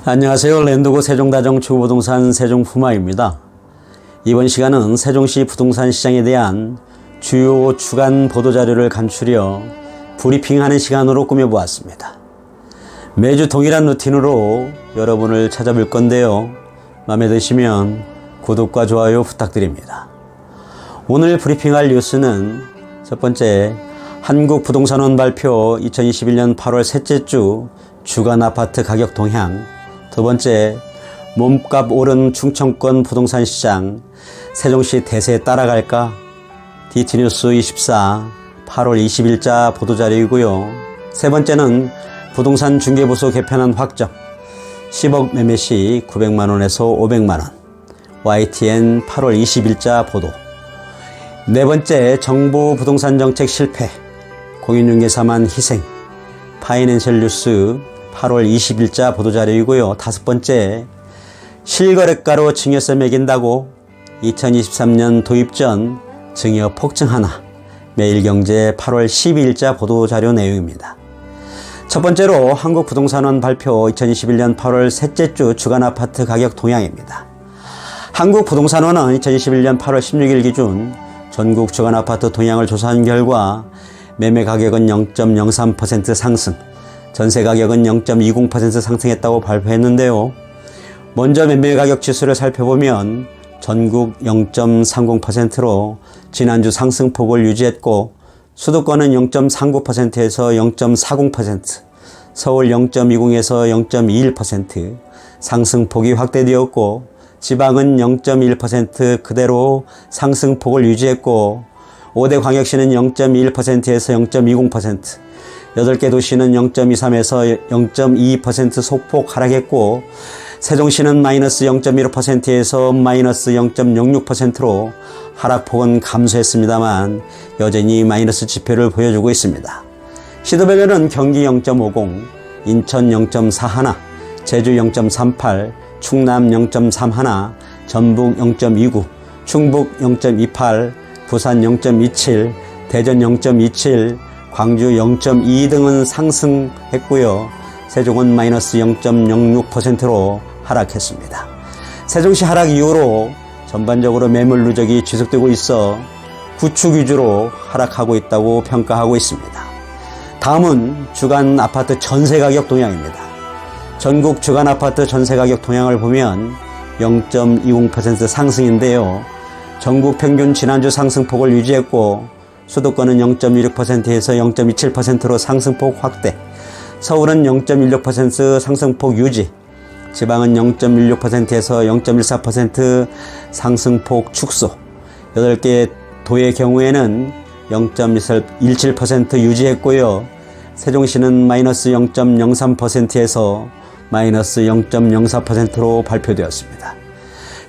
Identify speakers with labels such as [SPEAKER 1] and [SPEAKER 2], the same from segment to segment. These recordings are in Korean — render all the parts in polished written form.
[SPEAKER 1] 안녕하세요. 랜드고 세종다정 주부동산 세종푸마입니다. 이번 시간은 세종시 부동산 시장에 대한 주요 주간 보도자료를 간추려 브리핑하는 시간으로 꾸며보았습니다. 매주 동일한 루틴으로 여러분을 찾아뵐 건데요. 마음에 드시면 구독과 좋아요 부탁드립니다. 오늘 브리핑할 뉴스는 첫 번째, 한국부동산원 발표 2021년 8월 셋째 주 주간 아파트 가격 동향. 두 번째, 몸값 오른 충청권 부동산 시장, 세종시 대세에 따라갈까? DT뉴스 24 8월 20일자 보도자료이고요. 세 번째는 부동산 중개보수 개편안 확정, 10억 매매 시 900만원에서 500만원, YTN 8월 20일자 보도. 네 번째, 정부 부동산 정책 실패, 공인중개사만 희생, 파이낸셜 뉴스 8월 20일자 보도자료이고요. 다섯 번째, 실거래가로 증여세 매긴다고 2023년 도입 전 증여 폭증하나, 매일경제 8월 12일자 보도자료 내용입니다. 첫 번째로 한국부동산원 발표 2021년 8월 셋째 주 주간 아파트 가격 동향입니다. 한국부동산원은 2021년 8월 16일 기준 전국 주간 아파트 동향을 조사한 결과 매매 가격은 0.03% 상승, 전세 가격은 0.20% 상승했다고 발표했는데요. 먼저 매매 가격 지수를 살펴보면 전국 0.30%로 지난주 상승폭을 유지했고, 수도권은 0.39%에서 0.40%, 서울 0.20에서 0.21% 상승폭이 확대되었고, 지방은 0.1% 그대로 상승폭을 유지했고, 5대 광역시는 0.1%에서 0.20%, 8개 도시는 0.23에서 0.22% 소폭 하락했고, 세종시는 마이너스 0.15%에서 마이너스 0.06%로 하락폭은 감소했습니다만 여전히 마이너스 지표를 보여주고 있습니다. 시도별로는 경기 0.50, 인천 0.41, 제주 0.38, 충남 0.31, 전북 0.29, 충북 0.28, 부산 0.27, 대전 0.27, 광주 0.2 등은 상승했고요. 세종은 마이너스 0.06%로 하락했습니다. 세종시 하락 이후로 전반적으로 매물 누적이 지속되고 있어 구축 위주로 하락하고 있다고 평가하고 있습니다. 다음은 주간 아파트 전세 가격 동향입니다. 전국 주간 아파트 전세 가격 동향을 보면 0.20% 상승인데요. 전국 평균 지난주 상승폭을 유지했고, 수도권은 0.16%에서 0.27%로 상승폭 확대, 서울은 0.16% 상승폭 유지, 지방은 0.16%에서 0.14% 상승폭 축소, 8개 도의 경우에는 0.17% 유지했고요. 세종시는 마이너스 0.03%에서 마이너스 0.04%로 발표되었습니다.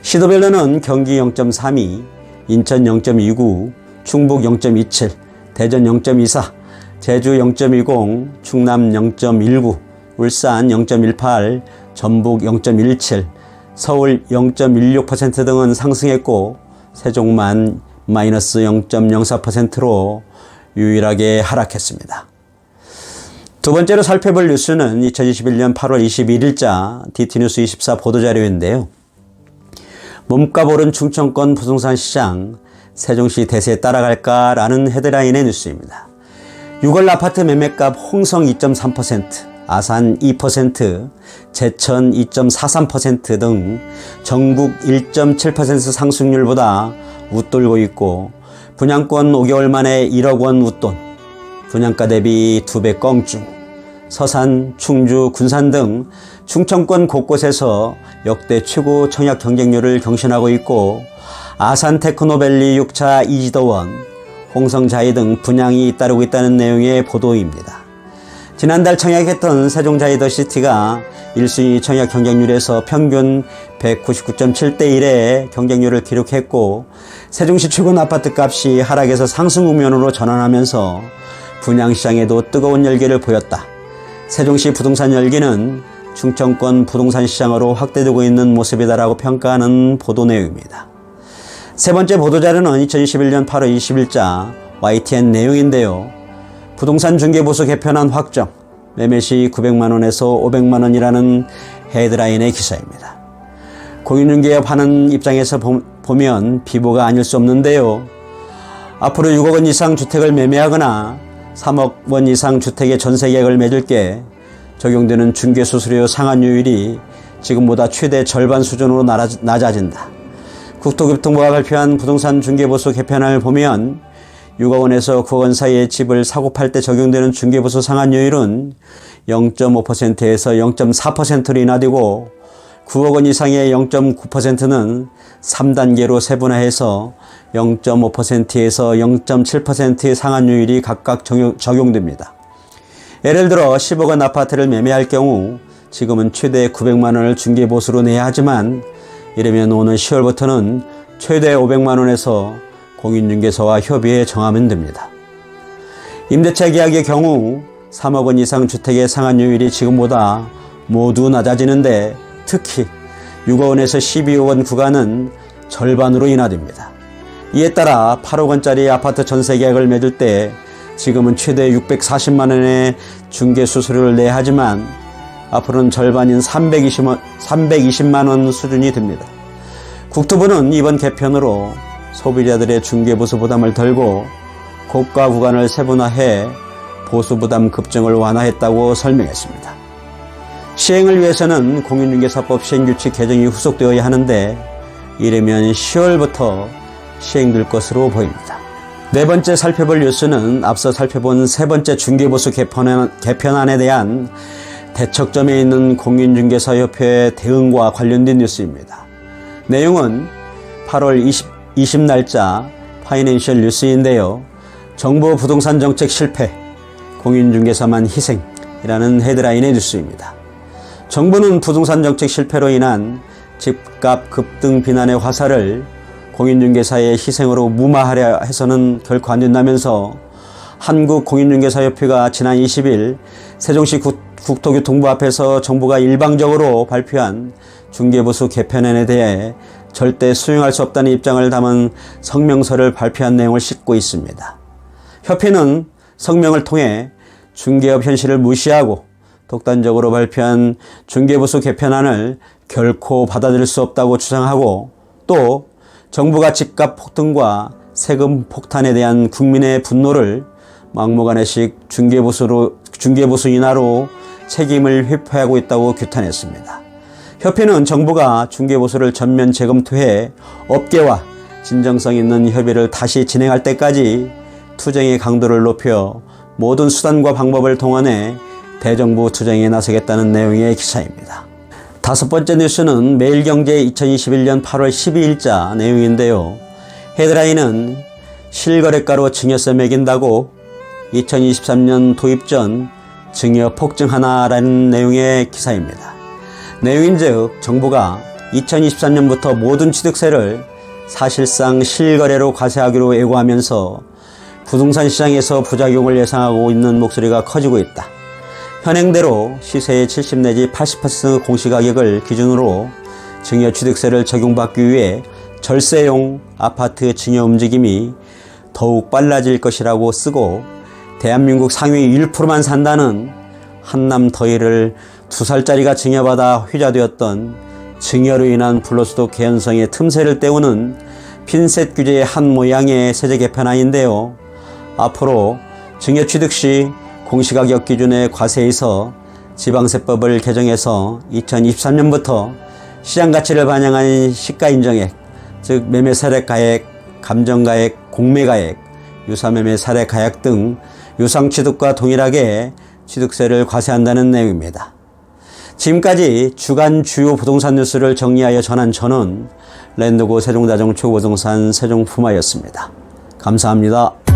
[SPEAKER 1] 시도별로는 경기 0.32, 인천 0.29, 충북 0.27, 대전 0.24, 제주 0.20, 충남 0.19, 울산 0.18, 전북 0.17, 서울 0.16% 등은 상승했고, 세종만 마이너스 0.04%로 유일하게 하락했습니다. 두 번째로 살펴볼 뉴스는 2021년 8월 21일자 DT뉴스 24 보도자료인데요. 몸값 오른 충청권 부동산 시장, 세종시 대세에 따라갈까라는 헤드라인의 뉴스입니다. 6월 아파트 매매값 홍성 2.3%, 아산 2%, 제천 2.43% 등 전국 1.7% 상승률보다 웃돌고 있고, 분양권 5개월 만에 1억 원 웃돈, 분양가 대비 2배 껑충, 서산, 충주, 군산 등 충청권 곳곳에서 역대 최고 청약 경쟁률을 경신하고 있고, 아산 테크노밸리 6차 이지더원, 홍성자이 등 분양이 잇따르고 있다는 내용의 보도입니다. 지난달 청약했던 세종자이더시티가 1순위 청약 경쟁률에서 평균 199.7대 1의 경쟁률을 기록했고, 세종시 최근 아파트 값이 하락에서 상승 국면으로 전환하면서 분양시장에도 뜨거운 열기를 보였다. 세종시 부동산 열기는 충청권 부동산 시장으로 확대되고 있는 모습이다라고 평가하는 보도 내용입니다. 세 번째 보도자료는 2021년 8월 20일자 YTN 내용인데요. 부동산 중개보수 개편안 확정, 매매 시 900만원에서 500만원이라는 헤드라인의 기사입니다. 공인중개업하는 입장에서 보면 비보가 아닐 수 없는데요. 앞으로 6억 원 이상 주택을 매매하거나 3억 원 이상 주택의 전세계약을 맺을 게 적용되는 중개수수료 상한율이 지금보다 최대 절반 수준으로 낮아진다. 국토교통부가 발표한 부동산 중개보수 개편안을 보면 6억 원에서 9억 원 사이의 집을 사고 팔 때 적용되는 중개보수 상한율은 0.5%에서 0.4%로 인하되고 9억 원 이상의 0.9%는 3단계로 세분화해서 0.5%에서 0.7%의 상한율이 각각 적용됩니다. 예를 들어 10억 원 아파트를 매매할 경우 지금은 최대 900만 원을 중개보수로 내야 하지만 이르면 오는 10월부터는 최대 500만 원에서 공인중개사와 협의해 정하면 됩니다. 임대차 계약의 경우 3억 원 이상 주택의 상한율이 지금보다 모두 낮아지는데 특히 6억 원에서 12억 원 구간은 절반으로 인하됩니다. 이에 따라 8억 원짜리 아파트 전세계약을 맺을 때 지금은 최대 640만 원의 중개수수료를 내야 하지만 앞으로는 절반인 320만 원 수준이 됩니다. 국토부는 이번 개편으로 소비자들의 중개보수 부담을 덜고 고가 구간을 세분화해 보수부담 급증을 완화했다고 설명했습니다. 시행을 위해서는 공인중개사법 시행규칙 개정이 후속되어야 하는데 이르면 10월부터 시행될 것으로 보입니다. 네 번째 살펴볼 뉴스는 앞서 살펴본 세 번째 중개보수 개편안에 대한 대척점에 있는 공인중개사협회의 대응과 관련된 뉴스입니다. 내용은 8월 20날짜 파이낸셜 뉴스인데요. 정부 부동산 정책 실패, 공인중개사만 희생이라는 헤드라인의 뉴스입니다. 정부는 부동산 정책 실패로 인한 집값 급등 비난의 화살을 공인중개사의 희생으로 무마하려 해서는 결코 안 된다면서 한국공인중개사협회가 지난 20일 세종시 국토교통부 앞에서 정부가 일방적으로 발표한 중개보수 개편안에 대해 절대 수용할 수 없다는 입장을 담은 성명서를 발표한 내용을 싣고 있습니다. 협회는 성명을 통해 중개업 현실을 무시하고 독단적으로 발표한 중개보수 개편안을 결코 받아들일 수 없다고 주장하고 또 정부가 집값 폭등과 세금 폭탄에 대한 국민의 분노를 막무가내식 중개보수 인하로 책임을 회피하고 있다고 규탄했습니다. 협회는 정부가 중개보수를 전면 재검토해 업계와 진정성 있는 협의를 다시 진행할 때까지 투쟁의 강도를 높여 모든 수단과 방법을 동원해 대정부 투쟁에 나서겠다는 내용의 기사입니다. 다섯 번째 뉴스는 매일경제 2021년 8월 12일자 내용인데요. 헤드라인은 실거래가로 증여세 매긴다고 2023년 도입 전 증여 폭증하나라는 내용의 기사입니다. 내용인즉 정부가 2023년부터 모든 취득세를 사실상 실거래로 과세하기로 예고하면서 부동산 시장에서 부작용을 예상하고 있는 목소리가 커지고 있다. 현행대로 시세의 70 내지 80% 공시가격을 기준으로 증여취득세를 적용받기 위해 절세용 아파트 증여 움직임이 더욱 빨라질 것이라고 쓰고 대한민국 상위 1%만 산다는 한남 더위를 2살짜리가 증여받아 휘자되었던 증여로 인한 불로소득 개연성의 틈새를 때우는 핀셋 규제의 한 모양의 세제 개편안인데요. 앞으로 증여취득 시 공시가격 기준의 과세에서 지방세법을 개정해서 2023년부터 시장가치를 반영한 시가인정액, 즉 매매사례가액, 감정가액, 공매가액, 유사매매 사례가액 등 유상취득과 동일하게 취득세를 과세한다는 내용입니다. 지금까지 주간 주요 부동산 뉴스를 정리하여 전한 저는 랜드고 세종다종 최고부동산 세종푸마였습니다. 감사합니다.